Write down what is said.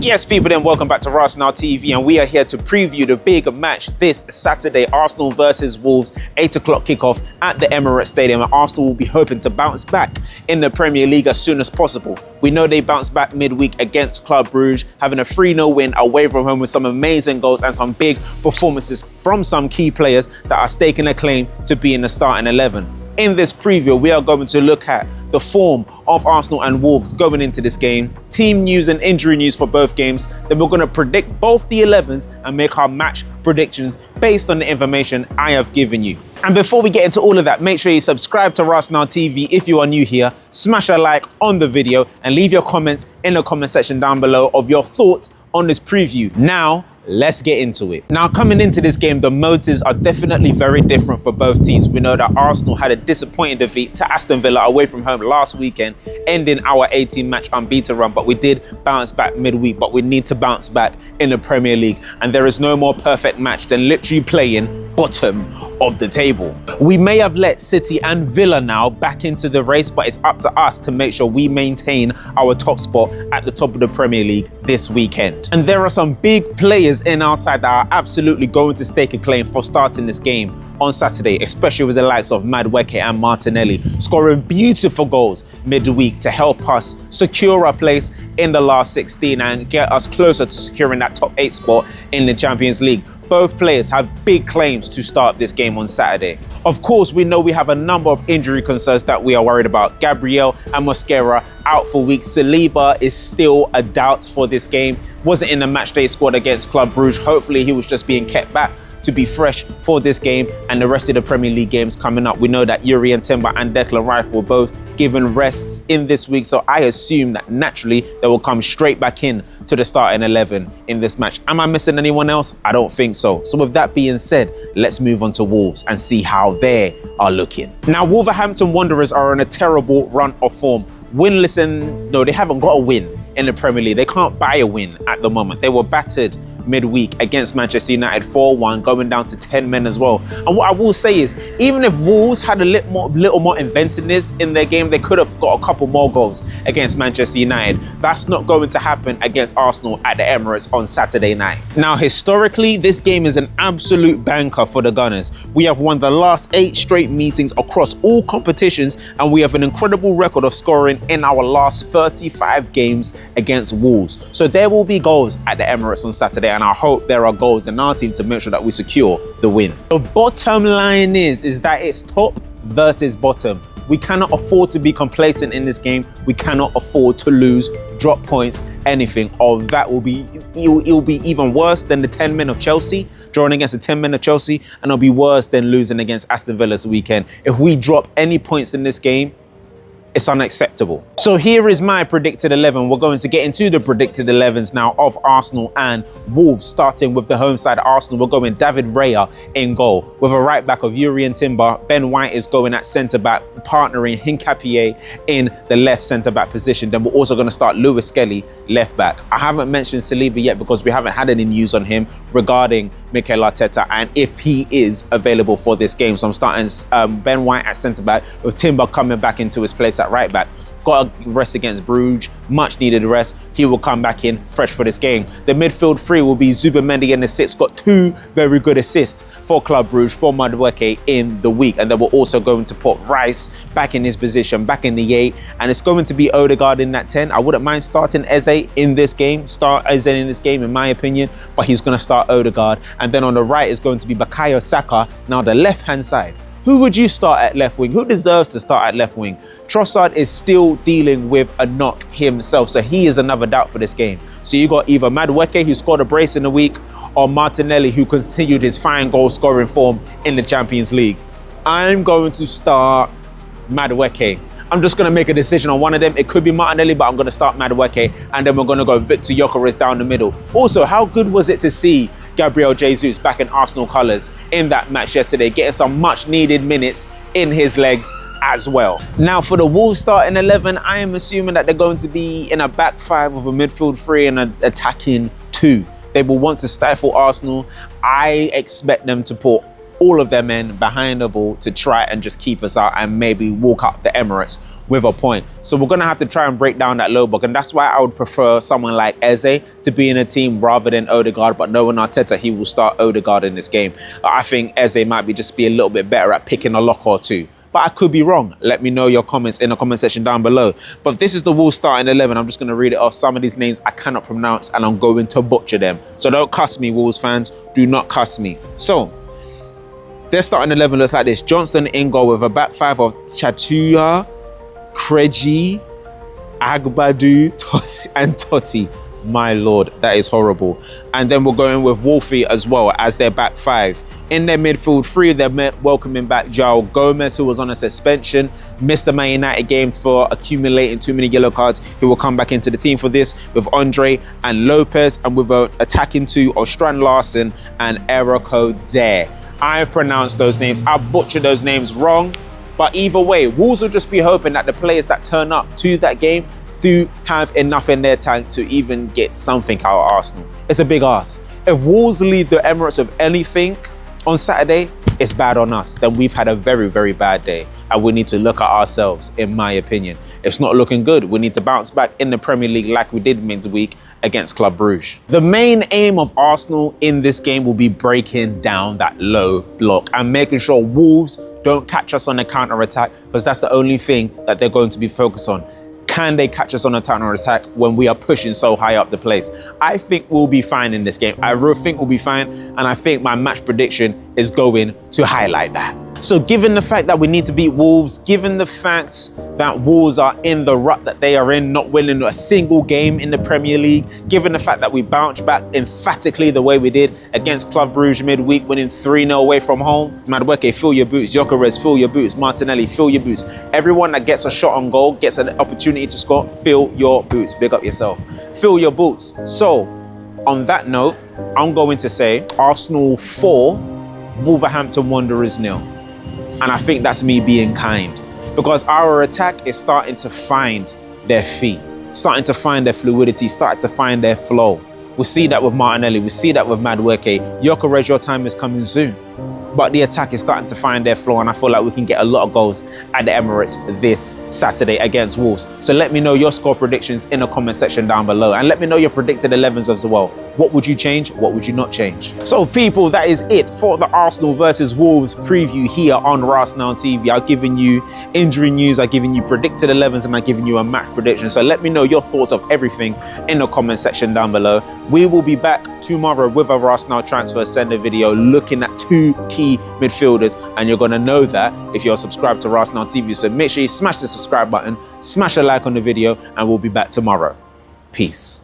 Yes, people, then welcome back to Arsenal TV, and we are here to preview the big match this Saturday, Arsenal versus Wolves, 8 o'clock kickoff at the Emirates Stadium, and Arsenal will be hoping to bounce back in the Premier League as soon as possible. We know they bounced back midweek against Club Brugge, having a 3-0 win away from home with some amazing goals and some big performances from some key players that are staking a claim to be in the starting 11. In this preview, we are going to look at the form of Arsenal and Wolves going into this game, team news and injury news for both games. Then we're going to predict both the 11s and make our match predictions based on the information I have given you. And before we get into all of that, make sure you subscribe to Arsenal TV if you are new here, smash a like on the video and leave your comments in the comment section down below of your thoughts on this preview. Now, let's get into it. Now, coming into this game, the motives are definitely very different for both teams. We know that Arsenal had a disappointing defeat to Aston Villa away from home last weekend, ending our 18-match unbeaten run, but we did bounce back midweek, but we need to bounce back in the Premier League. And there is no more perfect match than literally playing bottom of the table. We may have let City and Villa now back into the race, but it's up to us to make sure we maintain our top spot at the top of the Premier League this weekend. And there are some big players in our side that are absolutely going to stake a claim for starting this game on Saturday, especially with the likes of Madueke and Martinelli scoring beautiful goals midweek to help us secure our place in the last 16 and get us closer to securing that top 8 spot in the Champions League. Both players have big claims to start this game on Saturday. Of course, we know we have a number of injury concerns that we are worried about. Gabriel and Mosquera out for weeks. Saliba is still a doubt for this game. Wasn't in the matchday squad against Club Brugge. Hopefully he was just being kept back to be fresh for this game and the rest of the Premier League games coming up. We know that Yuri and Timber and Declan Rice were both given rests in this week, so I assume that naturally they will come straight back in to the starting 11 in this match. Am I missing anyone else? I don't think so. So with that being said, let's move on to Wolves and see how they are looking. Now, Wolverhampton Wanderers are on a terrible run of form. Winless, and no, they haven't got a win in the Premier League. They can't buy a win at the moment. They were battered midweek against Manchester United 4-1, going down to 10 men as well. And what I will say is, even if Wolves had a little more inventiveness in their game, they could have got a couple more goals against Manchester United. That's not going to happen against Arsenal at the Emirates on Saturday night. Now, historically, this game is an absolute banker for the Gunners. We have won the last 8 straight meetings across all competitions, and we have an incredible record of scoring in our last 35 games against Wolves. So there will be goals at the Emirates on Saturday, and I hope there are goals in our team to make sure that we secure the win. The bottom line is that it's top versus bottom. We cannot afford to be complacent in this game. We cannot afford to lose, drop points, anything, or that will be, it'll be even worse than the 10 men of Chelsea, drawing against the 10 men of Chelsea, and it'll be worse than losing against Aston Villa this weekend. If we drop any points in this game, it's unacceptable. So here is my predicted 11. We're going to get into the predicted 11s now of Arsenal and Wolves, starting with the home side. Arsenal, we're going David Raya in goal, with a right back of Yuri and Timber. Ben White is going at centre back, partnering Hincapié in the left centre back position. Then we're also going to start Lewis Skelly left back. I haven't mentioned Saliba yet because we haven't had any news on him regarding Mikel Arteta and if he is available for this game. So I'm starting Ben White at centre back, with Timber coming back into his place at right back. Got a rest against Bruges, much needed rest. He will come back in fresh for this game. The midfield 3 will be Zubimendi in the 6, got 2 very good assists for Club Brugge, for Madueke in the week. And then we're also going to put Rice back in his position, back in the 8, and it's going to be Odegaard in that 10. I wouldn't mind starting Eze in this game, in my opinion, but he's going to start Odegaard. And then on the right is going to be Bukayo Saka. Now the left-hand side, who would you start at left wing? Who deserves to start at left wing? Trossard is still dealing with a knock himself, so he is another doubt for this game. So you got either Madueke, who scored a brace in the week, or Martinelli, who continued his fine goal scoring form in the Champions League. I'm going to start Madueke. I'm just going to make a decision on one of them. It could be Martinelli, but I'm going to start Madueke, and then we're going to go Victor Gyökeres down the middle. Also, how good was it to see Gabriel Jesus back in Arsenal colours in that match yesterday, getting some much needed minutes in his legs as well. Now for the Wolves starting 11, I am assuming that they're going to be in a back 5 with a midfield 3 and an attacking 2. They will want to stifle Arsenal. I expect them to put all of their men behind the ball to try and just keep us out and maybe walk out the Emirates with a point. So we're going to have to try and break down that low block. And that's why I would prefer someone like Eze to be in a team rather than Odegaard. But knowing Arteta, he will start Odegaard in this game. I think Eze might just be a little bit better at picking a lock or two. But I could be wrong. Let me know your comments in the comment section down below. But this is the Wolves starting 11. I'm just going to read it off. Some of these names I cannot pronounce and I'm going to butcher them. So don't cuss me, Wolves fans. Do not cuss me. So their starting 11 looks like this. Johnston in goal with a back five of Chatua, Kreji, Agbadu, Totti, and Totti. My lord, that is horrible. And then we're going with Wolfie as well as their back five. In their midfield, three of them welcoming back João Gomez, who was on a suspension, missed the Man United game for accumulating too many yellow cards. He will come back into the team for this with Andre and Lopez, and with attacking two of Strand Larsen and Eriko Dare. I've pronounced those names. I butchered those names wrong. But either way, Wolves will just be hoping that the players that turn up to that game do have enough in their tank to even get something out of Arsenal. It's a big ask. If Wolves lead the Emirates with anything on Saturday, it's bad on us. Then we've had a very, very bad day. And we need to look at ourselves, in my opinion. It's not looking good. We need to bounce back in the Premier League like we did midweek against Club Brugge. The main aim of Arsenal in this game will be breaking down that low block and making sure Wolves don't catch us on the counter-attack, because that's the only thing that they're going to be focused on. Can they catch us on a counter-attack when we are pushing so high up the place? I think we'll be fine in this game. I really think we'll be fine. And I think my match prediction is going to highlight that. So given the fact that we need to beat Wolves, given the fact that Wolves are in the rut that they are in, not winning a single game in the Premier League, given the fact that we bounced back emphatically the way we did against Club Brugge midweek, winning 3-0 away from home. Madueke, fill your boots. Gyökeres, fill your boots. Martinelli, fill your boots. Everyone that gets a shot on goal, gets an opportunity to score, fill your boots. Big up yourself. Fill your boots. So on that note, I'm going to say Arsenal 4, Wolverhampton Wanderers 0. And I think that's me being kind, because our attack is starting to find their feet, starting to find their fluidity, starting to find their flow. We see that with Martinelli, we see that with Madueke. Gyökeres, your time is coming soon. But the attack is starting to find their flow, and I feel like we can get a lot of goals at the Emirates this Saturday against Wolves. So let me know your score predictions in the comment section down below, and let me know your predicted 11s as well. What would you change? What would you not change? So people, that is it for the Arsenal versus Wolves preview here on Arsenal TV. I've given you injury news, I've given you predicted 11s, and I've given you a match prediction. So let me know your thoughts of everything in the comment section down below. We will be back tomorrow with a Arsenal transfer sender video looking at 2 key midfielders, and you're going to know that if you're subscribed to Arsenal TV. So make sure you smash the subscribe button, smash a like on the video, and we'll be back tomorrow. Peace.